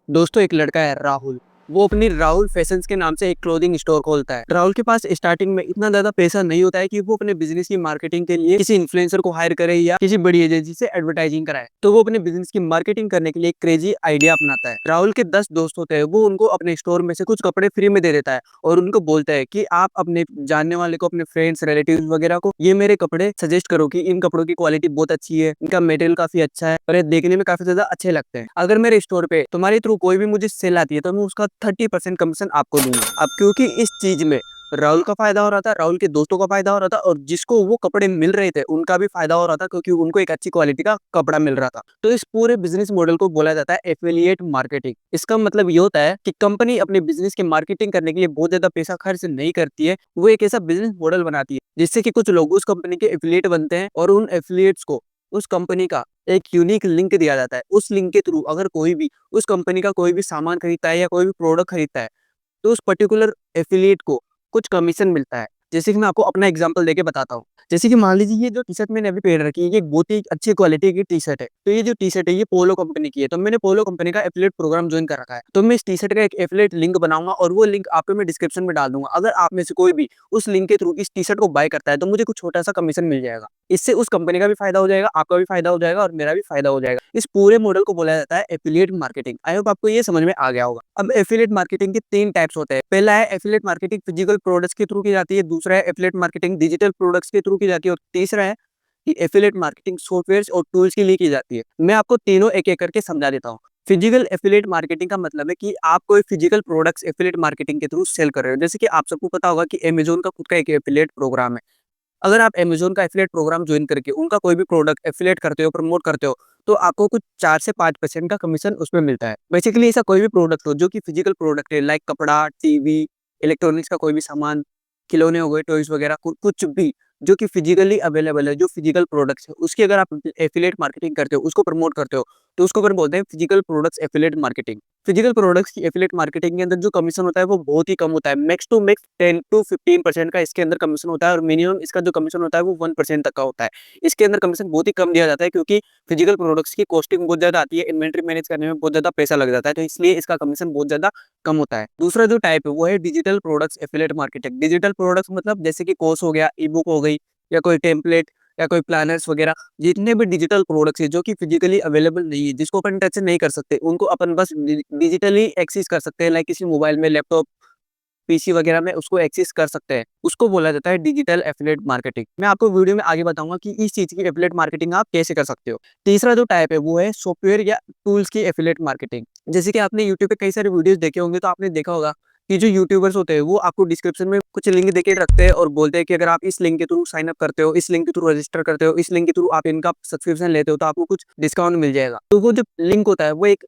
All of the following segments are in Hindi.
दोस्तों एक लड़का है राहुल। वो अपनी राहुल फैशंस के नाम से एक क्लोथिंग स्टोर खोलता है। राहुल के पास स्टार्टिंग में इतना ज्यादा पैसा नहीं होता है कि वो अपने बिजनेस की मार्केटिंग के लिए किसी इन्फ्लुएंसर को हायर करे या किसी बड़ी एजेंसी से एडवर्टाइजिंग कराए। तो वो अपने बिजनेस की मार्केटिंग करने के लिए एक क्रेजी आइडिया अपनाता है। राहुल के 10 दोस्त होते हैं, वो उनको अपने स्टोर में से कुछ कपड़े फ्री में दे देता है और उनको बोलता है कि आप अपने जानने वाले को, अपने फ्रेंड्स रिलेटिव वगैरह को ये मेरे कपड़े सजेस्ट करो कि इन कपड़ों की क्वालिटी बहुत अच्छी है, इनका मटेरियल काफी अच्छा है और ये देखने में काफी ज्यादा अच्छे लगते हैं। अगर मेरे स्टोर पे तुम्हारे थ्रू कोई भी मुझे सेल आती है तो मैं उसका 30% कमीशन आपको दूंगा। अब क्योंकि इस चीज में राहुल का फायदा हो रहा था, राहुल के दोस्तों का फायदा हो रहा था और जिसको वो कपड़े मिल रहे थे उनका भी फायदा हो रहा था, क्योंकि उनको एक अच्छी क्वालिटी का कपड़ा मिल रहा था। तो इस पूरे बिजनेस मॉडल को बोला जाता है एफिलिएट मार्केटिंग। इसका मतलब ये होता है कि कंपनी अपने बिजनेस की मार्केटिंग करने के लिए बहुत ज्यादा पैसा खर्च नहीं करती है, वो एक ऐसा बिजनेस मॉडल बनाती है जिससे कि कुछ लोग उस कंपनी के एफिलिएट बनते हैं और उन एफिलिएट्स को उस कंपनी का एक यूनिक लिंक दिया जाता है। उस लिंक के थ्रू अगर कोई भी उस कंपनी का कोई भी सामान खरीदता है या कोई भी प्रोडक्ट खरीदता है तो उस पर्टिकुलर एफिलिएट को कुछ कमीशन मिलता है। जैसे कि मैं आपको अपना एग्जांपल देके बताता हूँ। जैसे कि मान लीजिए ये जो टी शर्ट मैंने अभी पहन रखी है, ये एक बहुत ही अच्छी क्वालिटी की टी शर्ट है। तो ये जो टी शर्ट है ये पोलो कंपनी की है, तो मैंने पोलो कंपनी का एफिलिएट प्रोग्राम ज्वाइन कर रखा है। तो मैं इस टी शर्ट का एक एफिलिएट लिंक बनाऊंगा और वो लिंक आपको मैं डिस्क्रिप्शन में डाल दूंगा। अगर आप में से कोई भी उस लिंक के थ्रू इस टी शर्ट को बाय करता है तो मुझे कुछ छोटा सा कमीशन मिल जाएगा। इससे उस कंपनी का भी फायदा हो जाएगा, आपका भी फायदा हो जाएगा और मेरा भी फायदा हो जाएगा। इस पूरे मॉडल को बोला जाता है एफिलिएट मार्केटिंग। आई होप आपको ये समझ में आ गया होगा। अब एफिलिएट मार्केटिंग के 3 टाइप्स होते हैं। पहला है एफिलिएट मार्केटिंग फिजिकल प्रोडक्ट्स के थ्रू की जाती है, दूसरा है एफिलिएट मार्केटिंग डिजिटल प्रोडक्ट्स के थ्रू की जाती है और तीसरा है कि एफिलिएट मार्केटिंग सॉफ्टवेयर और टूल्स के लिए की जाती है। मैं आपको तीनों एक एक करके समझा देता हूँ। फिजिकल एफिलिएट मार्केटिंग का मतलब है कि आप कोई फिजिकल प्रोडक्ट्स एफिलिएट मार्केटिंग के थ्रू सेल कर रहे हो। जैसे कि आप सबको पता होगा कि अमेज़न का खुद का एक एफिलिएट प्रोग्राम है। अगर आप अमेज़न का एफिलिएट प्रोग्राम ज्वाइन करके उनका कोई भी प्रोडक्ट एफिलिएट करते हो, प्रमोट करते हो, तो आपको कुछ 4 से 5% का कमीशन उसमें मिलता है। बेसिकली ऐसा कोई भी प्रोडक्ट हो जो कि फिजिकल प्रोडक्ट है, लाइक कपड़ा, टीवी, इलेक्ट्रॉनिक्स का कोई भी सामान, खिलौने हो गए, टॉयज वगैरह, कुछ भी जो कि फिजिकली अवेलेबल है, जो फिजिकल प्रोडक्ट्स है, उसकी अगर आप एफिलिएट मार्केटिंग करते हो, उसको प्रमोट करते हो, तो उसको अपन बोलते हैं physical products affiliate marketing. Physical products की एफिलिएट मार्केटिंग के अंदर जो कमीशन होता है वो बहुत ही कम होता है। मैक्स टू मैक्स 10 टू 15% का इसके अंदर कमीशन होता है और मिनिमम इसका जो कमीशन होता है वो 1% तक का होता है। इसके अंदर कमीशन बहुत ही कम दिया जाता है क्योंकि फिजिकल प्रोडक्ट्स की कॉस्टिंग बहुत ज्यादा आती है, इन्वेंट्री मैनेज करने में बहुत ज्यादा पैसा लग जाता है, तो इसलिए इसका कमीशन बहुत ज्यादा कम होता है। दूसरा जो टाइप है वो है digital products affiliate marketing. Digital products मतलब जैसे कि कोर्स हो गया, ई बुक हो गई या कोई टेम्पलेट या कोई प्लानर्स वगैरह, जितने भी डिजिटल प्रोडक्ट्स है जो कि फिजिकली अवेलेबल नहीं है, जिसको अपन टच नहीं कर सकते, उनको अपन बस डिजिटली एक्सेस कर सकते हैं, लाइक किसी मोबाइल में, लैपटॉप, पीसी वगैरह में उसको एक्सेस कर सकते हैं। उसको बोला जाता है डिजिटल एफिलिएट मार्केटिंग। मैं आपको वीडियो में आगे बताऊंगा कि इस चीज की एफिलिएट मार्केटिंग आप कैसे कर सकते हो। तीसरा जो टाइप है वो है सॉफ्टवेयर या टूल्स की एफिलिएट मार्केटिंग। जैसे कि आपने यूट्यूब पे कई सारे वीडियोस देखे होंगे, तो आपने देखा होगा कि जो यूट्यूबर्स होते हैं वो आपको डिस्क्रिप्शन में कुछ लिंक देके रखते हैं और बोलते हैं कि अगर आप इस लिंक के थ्रू साइन अप करते हो, इस लिंक के थ्रू रजिस्टर करते हो, इस लिंक के थ्रू आप इनका सब्सक्रिप्शन लेते हो तो आपको कुछ डिस्काउंट मिल जाएगा। तो वो जो लिंक होता है वो एक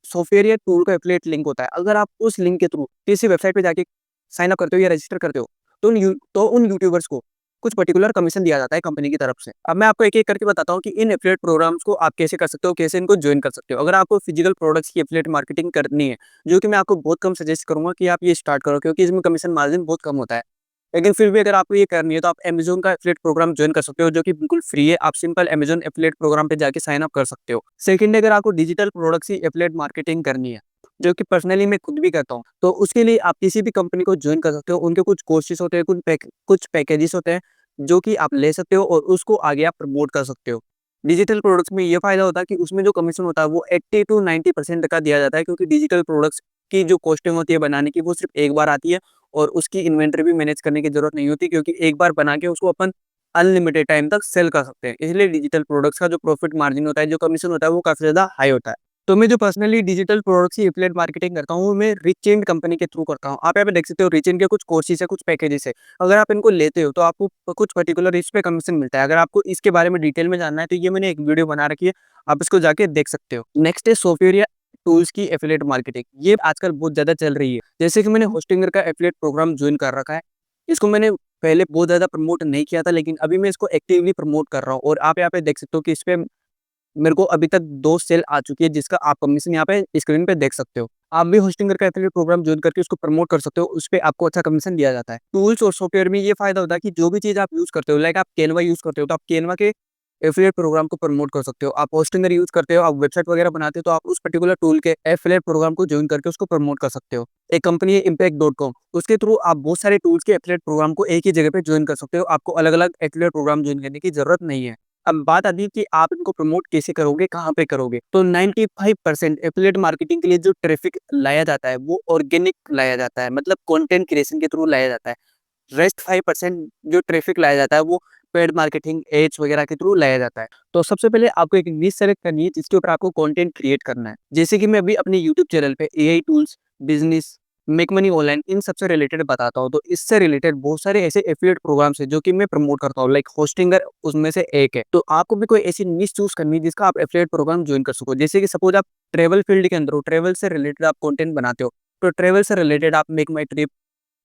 सॉफ्टवेयर या टूल का एफिलिएट लिंक होता है। अगर आप उस लिंक के थ्रू किसी वेबसाइट पे जाके साइन अप करते हो या रजिस्टर करते हो तो उन यूट्यूबर्स को कुछ पर्टिकुलर कमीशन दिया जाता है कंपनी की तरफ से। अब मैं आपको एक-एक करके बताता हूँ कि इन एफिलिएट प्रोग्राम्स को आप कैसे कर सकते हो, कैसे इनको जॉइन कर सकते हो। अगर आपको फिजिकल प्रोडक्ट्स की एफिलिएट मार्केटिंग करनी है, जो कि मैं आपको बहुत कम सजेस्ट करूँगा कि आप ये स्टार्ट करो, क्योंकि इसमें कमीशन मार्जिन बहुत कम होता है। लेकिन फिर भी अगर आपको ये करनी है तो आप अमेज़न का एफिलिएट प्रोग्राम जॉइन कर सकते हो, जो कि बिल्कुल फ्री है। आप सिंपल अमेज़न एफिलिएट प्रोग्राम पे जाके साइन अप कर सकते हो। सेकंड, अगर आपको डिजिटल प्रोडक्ट्स की एफिलिएट मार्केटिंग करनी है, जो कि पर्सनली मैं खुद भी करता हूँ, तो उसके लिए आप किसी भी कंपनी को जॉइन कर सकते हो। उनके कुछ कोर्सेज़ होते हैं, कुछ पैकेजेस होते हैं, जो कि आप ले सकते हो और उसको आगे आप प्रमोट कर सकते हो। डिजिटल प्रोडक्ट्स में ये फ़ायदा होता है कि उसमें जो कमीशन होता है वो 80 टू 90% का दिया जाता है, क्योंकि डिजिटल प्रोडक्ट्स की जो कॉस्टिंग होती है बनाने की वो सिर्फ़ एक बार आती है और उसकी इन्वेंटरी भी मैनेज करने की ज़रूरत नहीं होती, क्योंकि एक बार बना के उसको अपन अनलिमिटेड टाइम तक सेल कर सकते हैं। इसलिए डिजिटल प्रोडक्ट्स का जो प्रॉफिट मार्जिन होता है, जो कमीशन होता है, वो काफ़ी ज़्यादा हाई होता है। तो मैं जो पर्सनली डिजिटल प्रोडक्ट्स की एफिलिएट मार्केटिंग करता हूँ, वो मैं रिचेंट कंपनी के थ्रू करता हूँ। आप यहाँ पे देख सकते हो रिचेंट के कुछ कोर्सेज़ है, कुछ पैकेजेस है। अगर आप इनको लेते हो तो आपको कुछ पर्टिकुलर इस पे कमीशन मिलता है। अगर आपको इसके बारे में डिटेल में जानना है तो ये मैंने एक वीडियो बना रखी है, आप इसको जाके देख सकते हो। नेक्स्ट है सॉफ्टवेयर या टूल्स की एफिलिएट मार्केटिंग। ये आजकल बहुत ज़्यादा चल रही है। जैसे कि मैंने होस्टिंगर का एफिलिएट प्रोग्राम जॉइन कर रखा है। इसको मैंने पहले बहुत ज़्यादा प्रमोट नहीं किया था, लेकिन अभी मैं इसको एक्टिवली प्रमोट कर रहा हूँ और आप यहाँ पे देख सकते हो कि इस पे मेरे को अभी तक 2 सेल आ चुकी है, जिसका आप कमीशन यहाँ पे स्क्रीन पे देख सकते हो। आप भी होस्टिंगर का एफिलिएट प्रोग्राम जॉइन करके उसको प्रमोट कर सकते हो, उसपे आपको अच्छा कमीशन दिया जाता है। टूल्स और सॉफ्टवेयर में ये फ़ायदा होता है कि जो भी चीज़ आप यूज़ करते हो, लाइक आप कैनवा यूज़ करते हो, तो आप कैनवा के एफिलिएट प्रोग्राम को प्रमोट कर सकते हो। आप होस्टिंगर यूज करते हो, आप वेबसाइट वगैरह बनाते हो, तो आप उस पर्टिकुलर टूल के एफिलिएट प्रोग्राम को ज्वाइन करके उसको प्रमोट कर सकते हो। एक कंपनी है impact.com, उसके थ्रू आप बहुत सारे टूल्स के एफिलिएट प्रोग्राम को एक ही जगह पे ज्वाइन कर सकते हो। आपको अलग-अलग एफिलिएट प्रोग्राम ज्वाइन करने की जरूरत नहीं है। अब बात आती है कि आप इनको प्रमोट कैसे करोगे, कहाँ पे करोगे? तो 95% एफिलिएट मार्केटिंग के लिए जो ट्रैफिक लाया जाता है, वो ऑर्गेनिक लाया जाता है, मतलब कंटेंट क्रिएशन के थ्रू लाया जाता है। रेस्ट 5% जो ट्रैफिक लाया जाता है, वो पेड मार्केटिंग, एड्स वगैरह के थ्रू लाया जाता है। तो सबसे पहले आपको एक निश सेलेक्ट करनी है जिसके ऊपर आपको कंटेंट क्रिएट करना है। जैसे कि मैं अभी अपने यूट्यूब चैनल पे AI tools, business, make money online, इन सबसे रिलेटेड बताता हूँ। तो इससे रिलेटेड बहुत सारे ऐसे एफिलिएट प्रोग्राम्स हैं जो कि मैं प्रमोट करता हूँ, लाइक होस्टिंगर उसमें से एक है। तो आपको भी कोई ऐसी निश चूज करनी है जिसका आप एफिलिएट प्रोग्राम ज्वाइन कर सको। जैसे कि सपोज आप ट्रेवल फील्ड के अंदर हो, ट्रेवल से रिलेटेड आप कंटेंट बनाते हो, तो ट्रेवल से रिलेटेड आप मेक माई ट्रिप,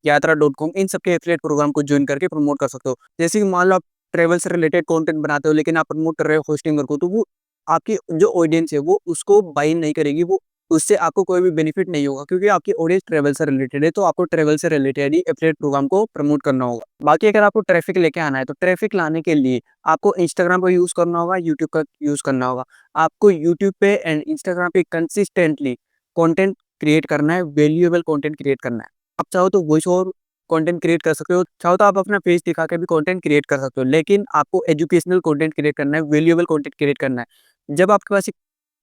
यात्रा.com, इन सब के एफिलिएट प्रोग्राम को ज्वाइन करके प्रमोट कर सकते हो। जैसे कि मान लो आप ट्रैवल से रिलेटेड कंटेंट बनाते हो लेकिन आप प्रमोट कर रहे हो होस्टिंगर को, तो वो आपकी जो ऑडियंस है वो उसको बाय नहीं करेगी, वो उससे आपको कोई भी बेनिफिट नहीं होगा क्योंकि आपकी ऑडियंस ट्रैवल से रिलेटेड है। तो आपको ट्रैवल से रिलेटेड ही एफिलिएट प्रोग्राम को प्रमोट करना होगा। बाकी अगर आपको ट्रैफिक लेके आना है, तो ट्रैफिक लाने के लिए आपको इंस्टाग्राम का यूज करना होगा, यूट्यूब का यूज करना होगा। आपको यूट्यूब पे एंड इंस्टाग्राम पे कंसिस्टेंटली कंटेंट क्रिएट करना है, वैल्यूएबल कंटेंट क्रिएट करना है। आप चाहो तो वॉइस ओवर कंटेंट क्रिएट कर सकते हो, चाहो तो आप अपना फेस दिखा के भी कंटेंट क्रिएट कर सकते हो, लेकिन आपको एजुकेशनल कंटेंट क्रिएट करना है, वैल्यूएबल कंटेंट क्रिएट करना है। जब आपके पास एक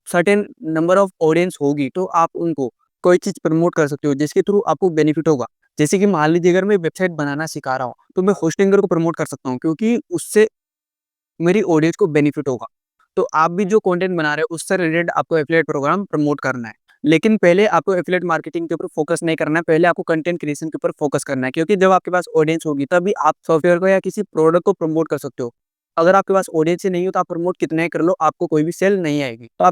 सर्टेन नंबर ऑफ ऑडियंस होगी, तो आप उनको कोई चीज़ प्रमोट कर सकते हो, जिसके थ्रू आपको बेनिफिट होगा। जैसे कि मान लीजिए अगर मैं वेबसाइट बनाना सिखा रहा हूँ, तो मैं होस्टिंगर को प्रमोट कर सकता हूँ क्योंकि उससे मेरी ऑडियंस को बेनिफिट होगा। तो आप भी जो कंटेंट बना रहे हो उससे रिलेटेड आपको एफिलिएट प्रोग्राम प्रमोट करना है। लेकिन पहले आपको एफिलिएट मार्केटिंग के ऊपर फोकस नहीं करना है, पहले आपको कंटेंट क्रिएशन के ऊपर फोकस करना है क्योंकि जब आपके पास ऑडियंस होगी तभी आप सॉफ्टवेयर को या किसी प्रोडक्ट को प्रमोट कर सकते हो। अगर आपके पास ऑडियंस ही नहीं हो तो आप प्रमोट कितना ही कर लो, आपको कोई भी सेल नहीं आएगी। तो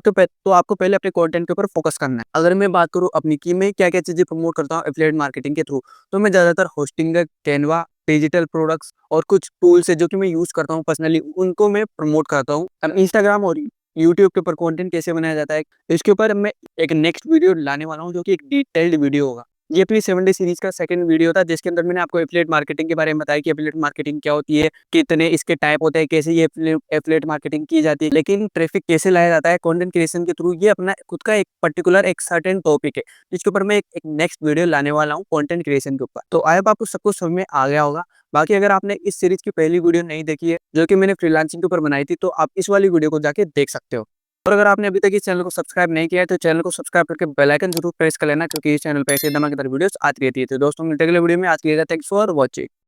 आपको पहले अपने कंटेंट के ऊपर फोकस करना है। अगर मैं बात करूँ अपनी कि मैं क्या-क्या चीज़ें प्रमोट करता हूँ एफिलिएट मार्केटिंग के थ्रू, तो मैं ज़्यादातर होस्टिंगर, कैनवा, डिजिटल प्रोडक्ट्स और कुछ टूल्स है जो कि मैं यूज़ करता हूँ पर्सनली, उनको मैं प्रमोट करता हूँ। अब इंस्टाग्राम और यूट्यूब के ऊपर कंटेंट कैसे बनाया जाता है, इसके ऊपर मैं एक नेक्स्ट वीडियो लाने वाला हूँ जो कि एक डिटेल्ड वीडियो होगा। ये अपनी 7 डे सीरीज़ का सेकंड वीडियो था जिसके अंदर मैंने आपको एफिलिएट मार्केटिंग के बारे में बताया कि एफिलिएट मार्केटिंग क्या होती है, कितने इसके टाइप होते हैं, कैसे ये एफिलिएट मार्केटिंग की जाती है, लेकिन ट्रैफिक कैसे लाया जाता है कंटेंट क्रिएशन के थ्रू। ये अपना खुद का एक पर्टिकुलर एक सर्टेन टॉपिक है जिसके ऊपर मैं एक नेक्स्ट वीडियो लाने वाला हूँ कंटेंट क्रिएशन के ऊपर। तो आई होप आपको सब कुछ समझ में आ गया होगा। बाकी अगर आपने इस सीरीज की पहली वीडियो नहीं देखी है जो कि मैंने फ्रीलांसिंग के ऊपर बनाई थी, तो आप इस वाली वीडियो को जाके देख सकते हो। और अगर आपने अभी तक इस चैनल को सब्सक्राइब नहीं किया है तो चैनल को सब्सक्राइब करके बेल आइकन जरूर प्रेस कर लेना क्योंकि इस चैनल पे ऐसे धमाकेदार वीडियोस आती रहती है। तो दोस्तों मिलते हैं अगले वीडियो में, आज के लिए थैंक्स फॉर वॉचिंग।